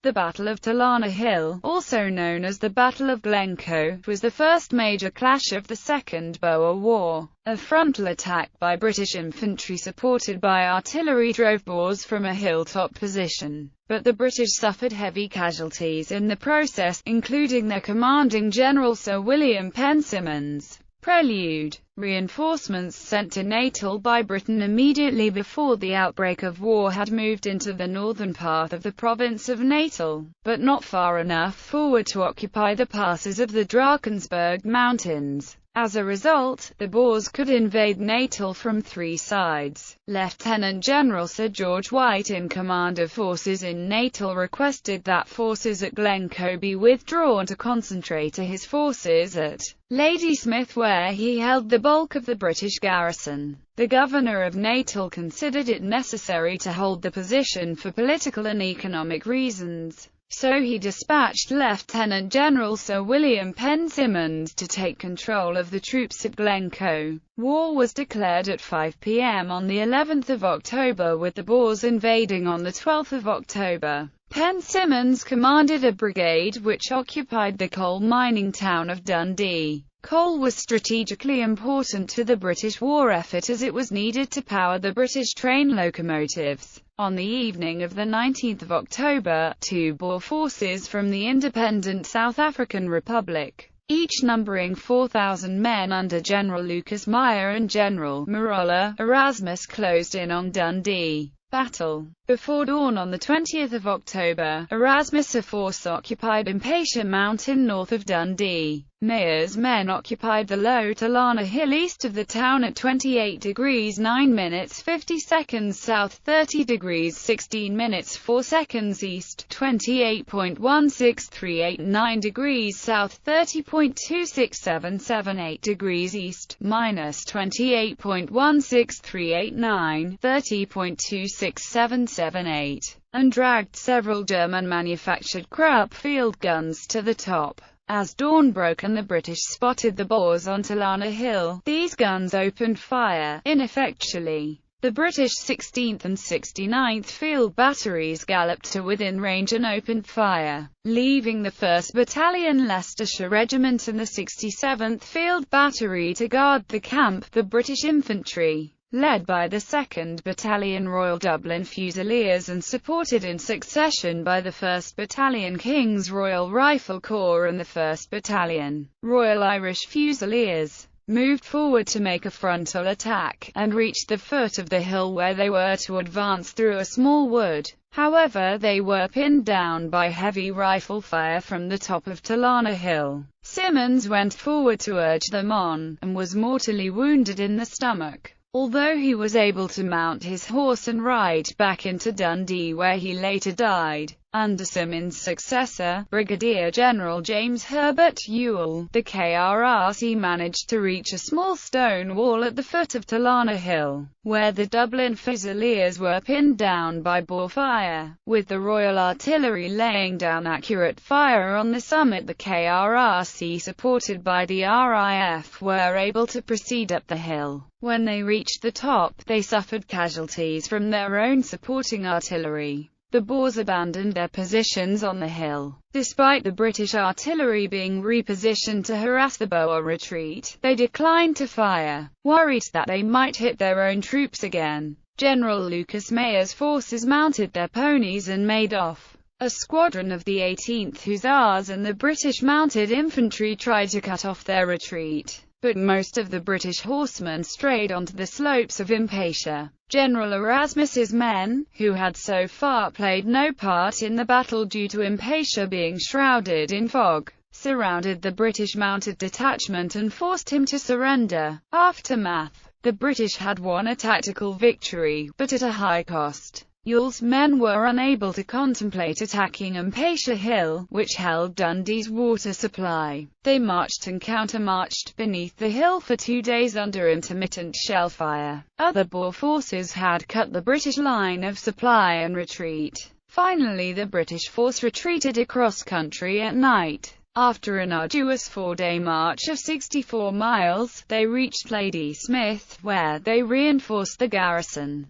The Battle of Talana Hill, also known as the Battle of Glencoe, was the first major clash of the Second Boer War. A frontal attack by British infantry supported by artillery drove Boers from a hilltop position, but the British suffered heavy casualties in the process, including their commanding general Sir William Penn Simmons. Prelude. Reinforcements sent to Natal by Britain immediately before the outbreak of war had moved into the northern part of the province of Natal, but not far enough forward to occupy the passes of the Drakensberg Mountains. As a result, the Boers could invade Natal from three sides. Lieutenant General Sir George White, in command of forces in Natal, requested that forces at Glencoe be withdrawn to concentrate his forces at Ladysmith, where he held the bulk of the British garrison. The governor of Natal considered it necessary to hold the position for political and economic reasons, so he dispatched Lieutenant General Sir William Penn Simmons to take control of the troops at Glencoe. War was declared at 5 p.m. on the 11th of October, with the Boers invading on the 12th of October. Penn Simmons commanded a brigade which occupied the coal mining town of Dundee. Coal was strategically important to the British war effort as it was needed to power the British train locomotives. On the evening of the 19th of October, two Boer forces from the independent South African Republic, each numbering 4,000 men under General Lucas Meyer and General Marola Erasmus, closed in on Dundee. Battle. Before dawn on the 20th of October, Erasmus' force occupied Impasha Mountain north of Dundee. Meyer's men occupied the low Talana Hill east of the town at 28 degrees 9 minutes 50 seconds south, 30 degrees 16 minutes 4 seconds east, 28.16389 degrees south, 30.26778 degrees east, minus 28.16389, 30.26778, and dragged several German-manufactured Krupp field guns to the top. As dawn broke and the British spotted the Boers on Talana Hill, these guns opened fire, ineffectually. The British 16th and 69th Field Batteries galloped to within range and opened fire, leaving the 1st Battalion Leicestershire Regiment and the 67th Field Battery to guard the camp. The British infantry, led by the 2nd Battalion Royal Dublin Fusiliers and supported in succession by the 1st Battalion King's Royal Rifle Corps and the 1st Battalion Royal Irish Fusiliers, moved forward to make a frontal attack, and reached the foot of the hill where they were to advance through a small wood. However, they were pinned down by heavy rifle fire from the top of Talana Hill. Simmons went forward to urge them on, and was mortally wounded in the stomach, although he was able to mount his horse and ride back into Dundee, where he later died. Under Simmons' successor, Brigadier General James Herbert Ewell, the KRRC managed to reach a small stone wall at the foot of Talana Hill, where the Dublin Fusiliers were pinned down by Boer fire. With the Royal Artillery laying down accurate fire on the summit, the KRRC, supported by the RAF, were able to proceed up the hill. When they reached the top, they suffered casualties from their own supporting artillery. The Boers abandoned their positions on the hill. Despite the British artillery being repositioned to harass the Boer retreat, they declined to fire, worried that they might hit their own troops again. General Lucas Meyer's forces mounted their ponies and made off. A squadron of the 18th Hussars and the British Mounted Infantry tried to cut off their retreat, but most of the British horsemen strayed onto the slopes of Impasha. General Erasmus's men, who had so far played no part in the battle due to Impasha being shrouded in fog, surrounded the British mounted detachment and forced him to surrender. Aftermath. The British had won a tactical victory, but at a high cost. Ewell's men were unable to contemplate attacking Impasha Hill, which held Dundee's water supply. They marched and countermarched beneath the hill for 2 days under intermittent shell fire. Other Boer forces had cut the British line of supply and retreat. Finally, the British force retreated across country at night. After an arduous 4-day march of 64 miles, they reached Ladysmith, where they reinforced the garrison.